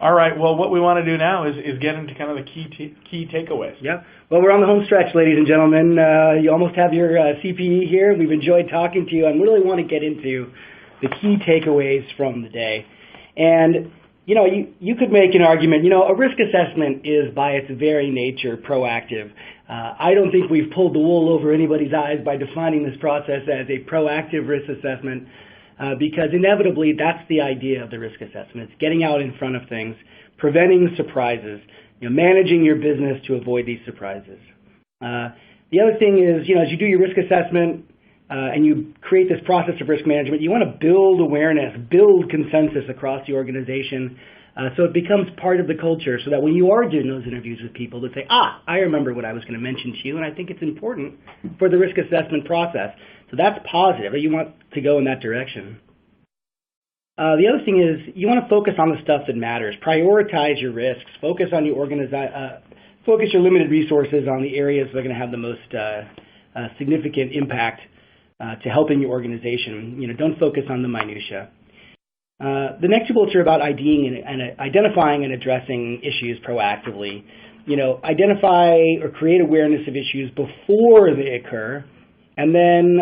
All right. Well, what we want to do now is get into kind of the key takeaways. Yeah. Well, we're on the home stretch, ladies and gentlemen. You almost have your CPE here. We've enjoyed talking to you and really want to get into the key takeaways from the day. And, you could make an argument, a risk assessment is by its very nature proactive. I don't think we've pulled the wool over anybody's eyes by defining this process as a proactive risk assessment. Because inevitably, that's the idea of the risk assessment. It's getting out in front of things, preventing surprises, managing your business to avoid these surprises. The other thing is, as you do your risk assessment and you create this process of risk management, you want to build awareness, build consensus across the organization so it becomes part of the culture so that when you are doing those interviews with people, they say, I remember what I was going to mention to you, and I think it's important for the risk assessment process. So that's positive. You want to go in that direction. The other thing is you want to focus on the stuff that matters. Prioritize your risks. Focus on focus your limited resources on the areas that are going to have the most significant impact to helping your organization. Don't focus on the minutia. The next two bullets are about identifying and addressing issues proactively. Identify or create awareness of issues before they occur. And then,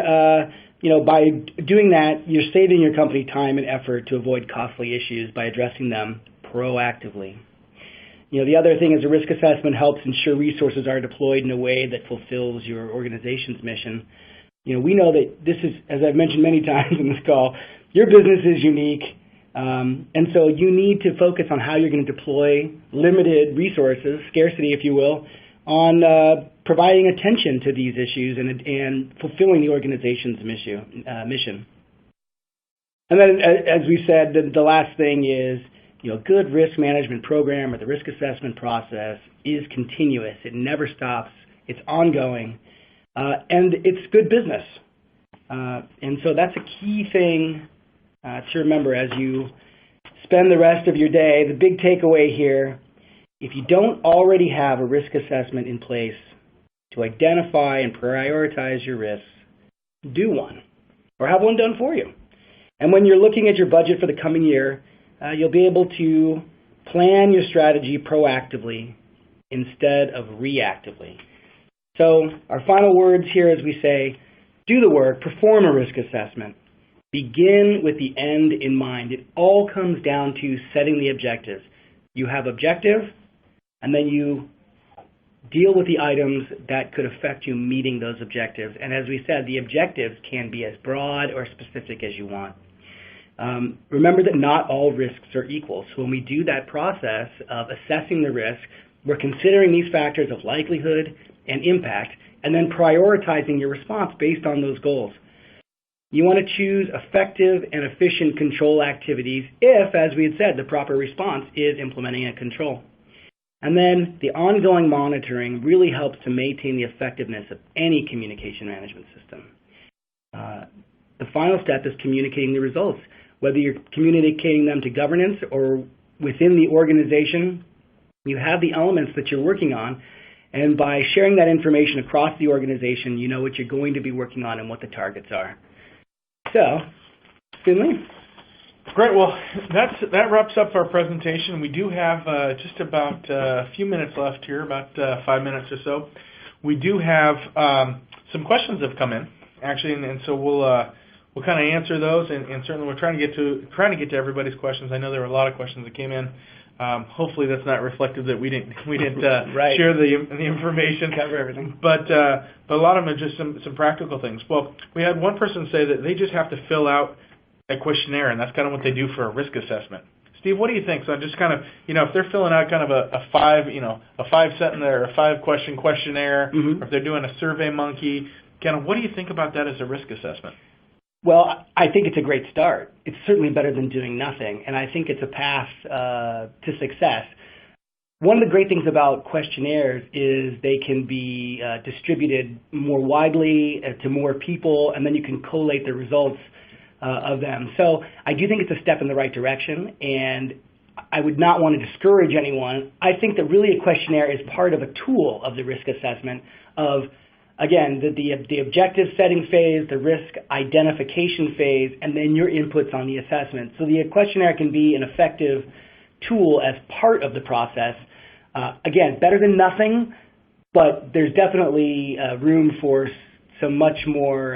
by doing that, you're saving your company time and effort to avoid costly issues by addressing them proactively. The other thing is a risk assessment helps ensure resources are deployed in a way that fulfills your organization's mission. We know that this is, as I've mentioned many times in this call, your business is unique. And so you need to focus on how you're going to deploy limited resources, scarcity, if you will, on providing attention to these issues and fulfilling the organization's mission. And then, as we said, the last thing is, a good risk management program or the risk assessment process is continuous. It never stops. It's ongoing. And it's good business. And so that's a key thing to remember as you spend the rest of your day. The big takeaway here, if you don't already have a risk assessment in place to identify and prioritize your risks, do one or have one done for you. And when you're looking at your budget for the coming year, you'll be able to plan your strategy proactively instead of reactively. So our final words here as we say, do the work, perform a risk assessment. Begin with the end in mind. It all comes down to setting the objectives. You have objective, and then you deal with the items that could affect you meeting those objectives. And as we said, the objectives can be as broad or specific as you want. Remember that not all risks are equal. So when we do that process of assessing the risk, we're considering these factors of likelihood and impact, and then prioritizing your response based on those goals. You want to choose effective and efficient control activities if, as we had said, the proper response is implementing a control. And then the ongoing monitoring really helps to maintain the effectiveness of any communication management system. The final step is communicating the results. Whether you're communicating them to governance or within the organization, you have the elements that you're working on, and by sharing that information across the organization, you know what you're going to be working on and what the targets are. So, Findley? Great. Well, that wraps up our presentation. We do have just about a few minutes left here, about 5 minutes or so. We do have some questions that have come in, actually, and so we'll kind of answer those, and certainly we're trying to get to everybody's questions. I know there were a lot of questions that came in. Hopefully that's not reflective that we didn't right. share the information, cover everything. But a lot of them are just some practical things. Well, we had one person say that they just have to fill out a questionnaire, and that's kind of what they do for a risk assessment. Steve, what do you think? So just kind of, if they're filling out kind of a 5-sentence or a 5-question questionnaire, or if they're doing a Survey Monkey, kind of what do you think about that as a risk assessment? Well, I think it's a great start. It's certainly better than doing nothing, and I think it's a path to success. One of the great things about questionnaires is they can be distributed more widely to more people, and then you can collate the results of them. So I do think it's a step in the right direction, and I would not want to discourage anyone. I think that really a questionnaire is part of a tool of the risk assessment of, again, the objective setting phase, the risk identification phase, and then your inputs on the assessment. So the questionnaire can be an effective tool as part of the process. Again, better than nothing, but there's definitely room for some much more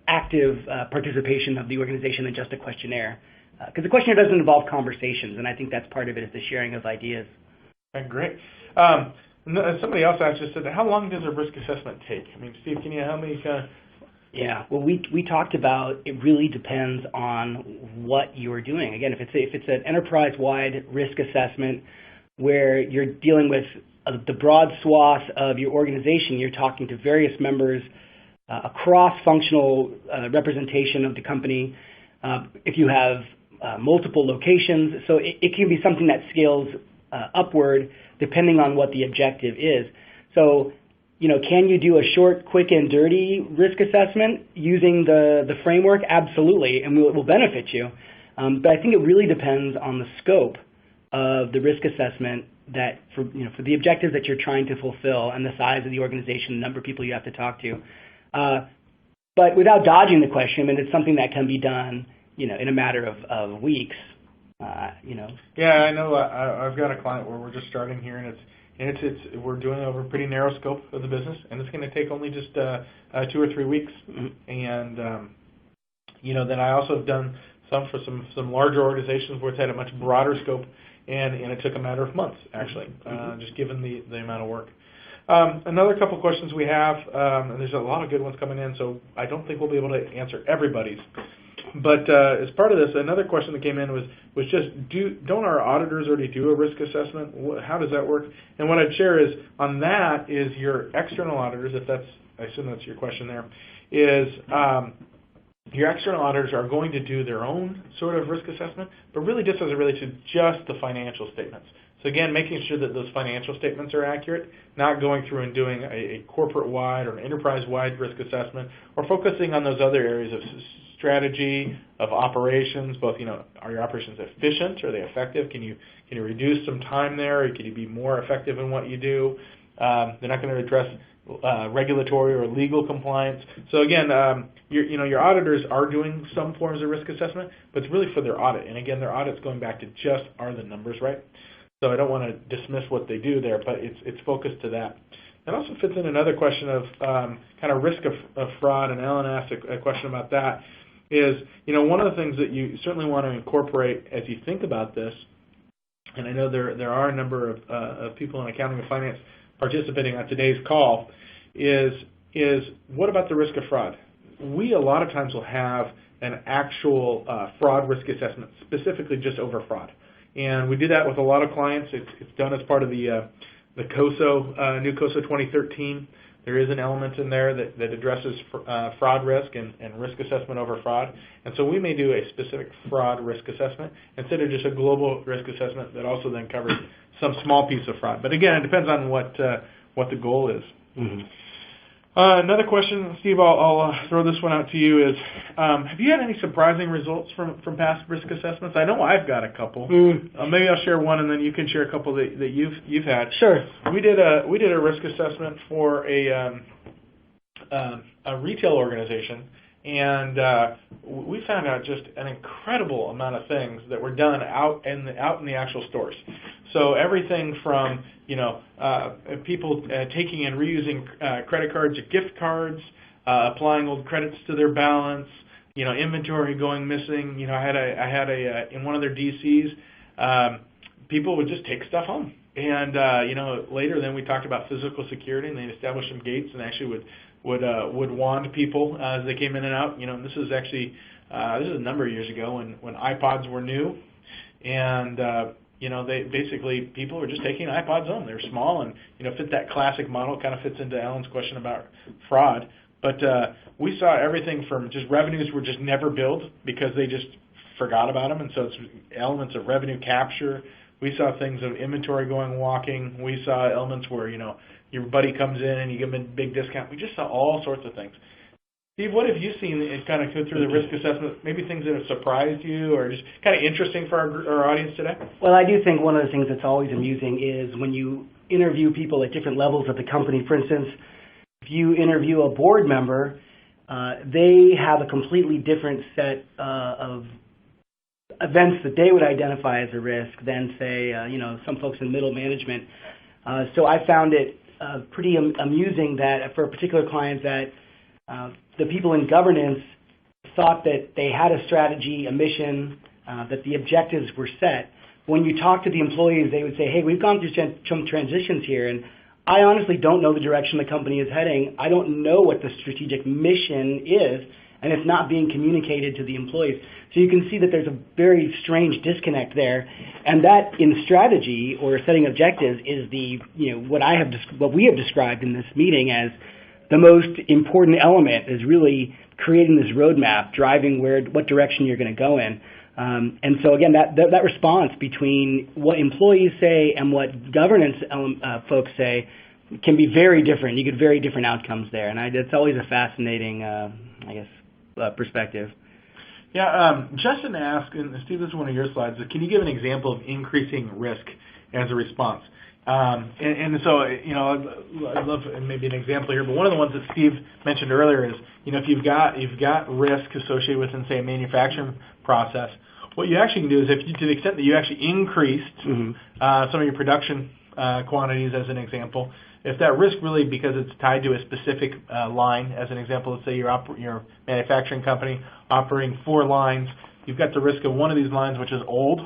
active participation of the organization than just a questionnaire. Because the questionnaire doesn't involve conversations, and I think that's part of it, is the sharing of ideas. Okay, great. Somebody else asked, just said, how long does a risk assessment take? I mean, Steve, can you help me? Yeah, well, we talked about it really depends on what you're doing. Again, if it's an enterprise-wide risk assessment where you're dealing with the broad swath of your organization, you're talking to various members, a cross-functional representation of the company. If you have multiple locations, so it can be something that scales upward depending on what the objective is. So, can you do a short, quick, and dirty risk assessment using the framework? Absolutely, and it will benefit you. But I think it really depends on the scope of the risk assessment that for the objectives that you're trying to fulfill and the size of the organization, the number of people you have to talk to. But without dodging the question, it's something that can be done, in a matter of weeks. Yeah, I know. I've got a client where we're just starting here, and we're doing over a pretty narrow scope of the business, and it's going to take only just 2 or 3 weeks. And then I also have done some for some larger organizations where it's had a much broader scope, and it took a matter of months actually, just given the amount of work. Another couple questions we have, and there's a lot of good ones coming in, so I don't think we'll be able to answer everybody's. But as part of this, another question that came in was just, don't our auditors already do a risk assessment? How does that work? And what I'd share is, on that is your external auditors, I assume that's your question there, is your external auditors are going to do their own sort of risk assessment, but really just as it relates to just the financial statements. So again, making sure that those financial statements are accurate, not going through and doing a corporate-wide or an enterprise-wide risk assessment, or focusing on those other areas of strategy, of operations, both, are your operations efficient? Are they effective? Can you reduce some time there? Or can you be more effective in what you do? They're not going to address regulatory or legal compliance. So again, your auditors are doing some forms of risk assessment, but it's really for their audit. And again, their audit's going back to just, are the numbers right? So I don't want to dismiss what they do there, but it's focused to that. That also fits in another question of kind of risk of fraud, and Ellen asked a question about that, is, one of the things that you certainly want to incorporate as you think about this, and I know there are a number of people in accounting and finance participating on today's call, is what about the risk of fraud? We a lot of times will have an actual fraud risk assessment, specifically just over fraud. And we do that with a lot of clients. It's done as part of the COSO, new COSO 2013. There is an element in there that addresses fraud risk and risk assessment over fraud. And so we may do a specific fraud risk assessment instead of just a global risk assessment that also then covers some small piece of fraud. But again, it depends on what the goal is. Mm-hmm. Another question, Steve, I'll throw this one out to you, is have you had any surprising results from past risk assessments? I know I've got a couple. Maybe I'll share one, and then you can share a couple that you've had. Sure. We did a risk assessment for a retail organization, and we found out just an incredible amount of things that were done out in the actual stores. So everything from people taking and reusing credit cards or gift cards, applying old credits to their balance, inventory going missing. I had a in one of their DCs, people would just take stuff home, and later then we talked about physical security, and they established some gates and actually would wand people as they came in and out. This is actually this is a number of years ago when iPods were new, and they basically, people were just taking iPods home. They were small and fit that classic model. Kind of fits into Alan's question about fraud. But we saw everything from just revenues were just never billed because they just forgot about them, and so it's elements of revenue capture. We saw things of inventory going walking. We saw elements where your buddy comes in and you give him a big discount. We just saw all sorts of things. Steve, what have you seen kind of go through the risk assessment, maybe things that have surprised you or just kind of interesting for our audience today? Well, I do think one of the things that's always amusing is when you interview people at different levels of the company. For instance, if you interview a board member, they have a completely different set of events that they would identify as a risk than, say, some folks in middle management. So I found it pretty amusing that for a particular client that the people in governance thought that they had a strategy, a mission, that the objectives were set. When you talk to the employees, they would say, hey, we've gone through some transitions here, and I honestly don't know the direction the company is heading. I don't know what the strategic mission is, and it's not being communicated to the employees. So you can see that there's a very strange disconnect there, and that in strategy or setting objectives is what we have described in this meeting as the most important element, is really creating this roadmap, driving what direction you're going to go in. And so again, that response between what employees say and what governance folks say can be very different. You get very different outcomes there, and it's always a fascinating, perspective. Yeah, Justin asked, and Steve, this is one of your slides, can you give an example of increasing risk as a response? And so, I'd love maybe an example here, but one of the ones that Steve mentioned earlier is, if you've got risk associated with, say, a manufacturing process, what you actually can do is, to the extent that you actually increased some of your production quantities, as an example, if that risk really, because it's tied to a specific line, as an example, let's say your manufacturing company operating 4 lines, you've got the risk of one of these lines which is old,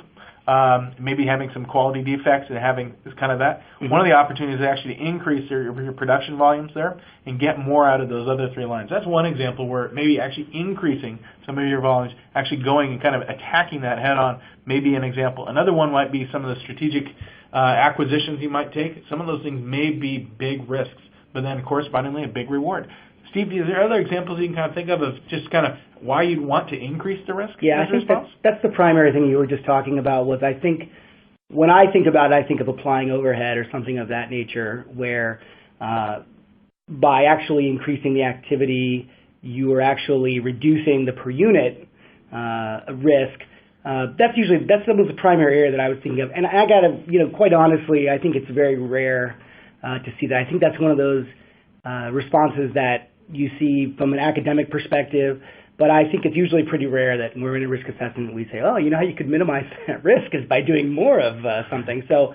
maybe having some quality defects and having this kind of that. Mm-hmm. One of the opportunities is actually to increase your production volumes there and get more out of those other 3 lines. That's one example where maybe actually increasing some of your volumes, actually going and kind of attacking that head on, may be an example. Another one might be some of the strategic acquisitions you might take. Some of those things may be big risks, but then correspondingly a big reward. Steve, is there other examples you can kind of think of just kind of why you'd want to increase the risk? Yeah, I think that's the primary thing you were just talking about. Was I think when I think about it, I think of applying overhead or something of that nature, where by actually increasing the activity, you are actually reducing the per unit risk. That's the primary area that I was thinking of. And I gotta, quite honestly, I think it's very rare to see that. I think that's one of those responses that you see from an academic perspective, but I think it's usually pretty rare that when we're in a risk assessment we say, oh, how you could minimize that risk is by doing more of something. So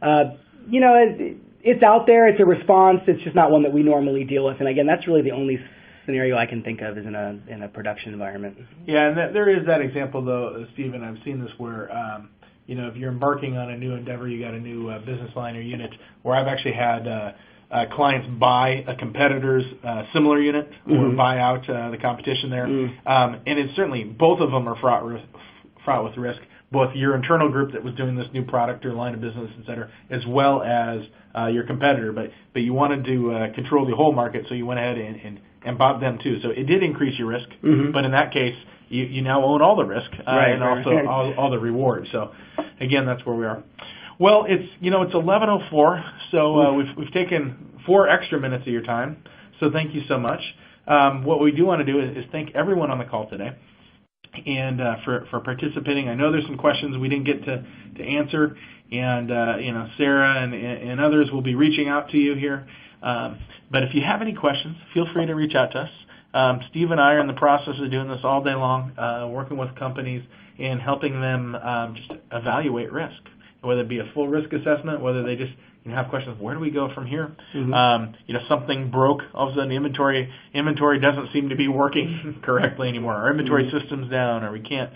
It's out there. It's a response. It's just not one that we normally deal with. And again, that's really the only scenario I can think of is in a production environment. Yeah, and there is that example though, Stephen. I've seen this where if you're embarking on a new endeavor, you got a new business line or unit, where I've actually had clients buy a competitor's similar unit or buy out the competition there. And it's certainly, both of them are fraught with risk, both your internal group that was doing this new product or line of business, et cetera, as well as your competitor. But you wanted to control the whole market, so you went ahead and bought them too. So it did increase your risk, but in that case, you now own all the risk and also all the reward. So again, that's where we are. Well, it's 11:04, so we've taken 4 extra minutes of your time. So thank you so much. What we do want to do is thank everyone on the call today, and for participating. I know there's some questions we didn't get to answer, and Sarah and others will be reaching out to you here. But if you have any questions, feel free to reach out to us. Steve and I are in the process of doing this all day long, working with companies and helping them just evaluate risk, whether it be a full risk assessment, whether they just have questions, where do we go from here? Something broke, all of a sudden inventory doesn't seem to be working correctly anymore. Our inventory system's down, or we can't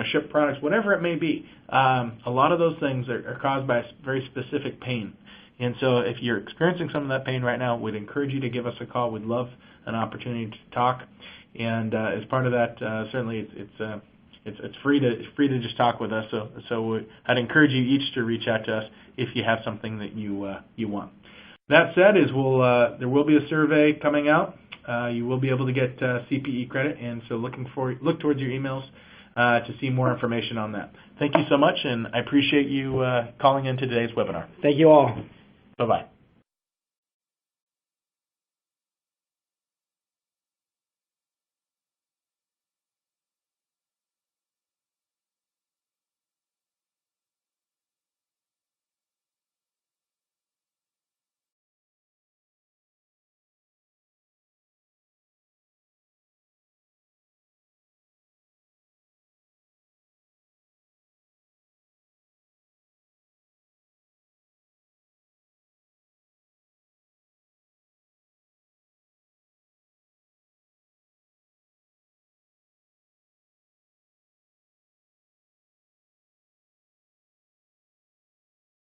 ship products, whatever it may be. A lot of those things are caused by a very specific pain. And so if you're experiencing some of that pain right now, we'd encourage you to give us a call. We'd love an opportunity to talk. And as part of that, certainly it's free to just talk with us. So I'd encourage you each to reach out to us if you have something that you want. That said, there will be a survey coming out. You will be able to get CPE credit, and so look towards your emails to see more information on that. Thank you so much, and I appreciate you calling in to today's webinar. Thank you all. Bye-bye.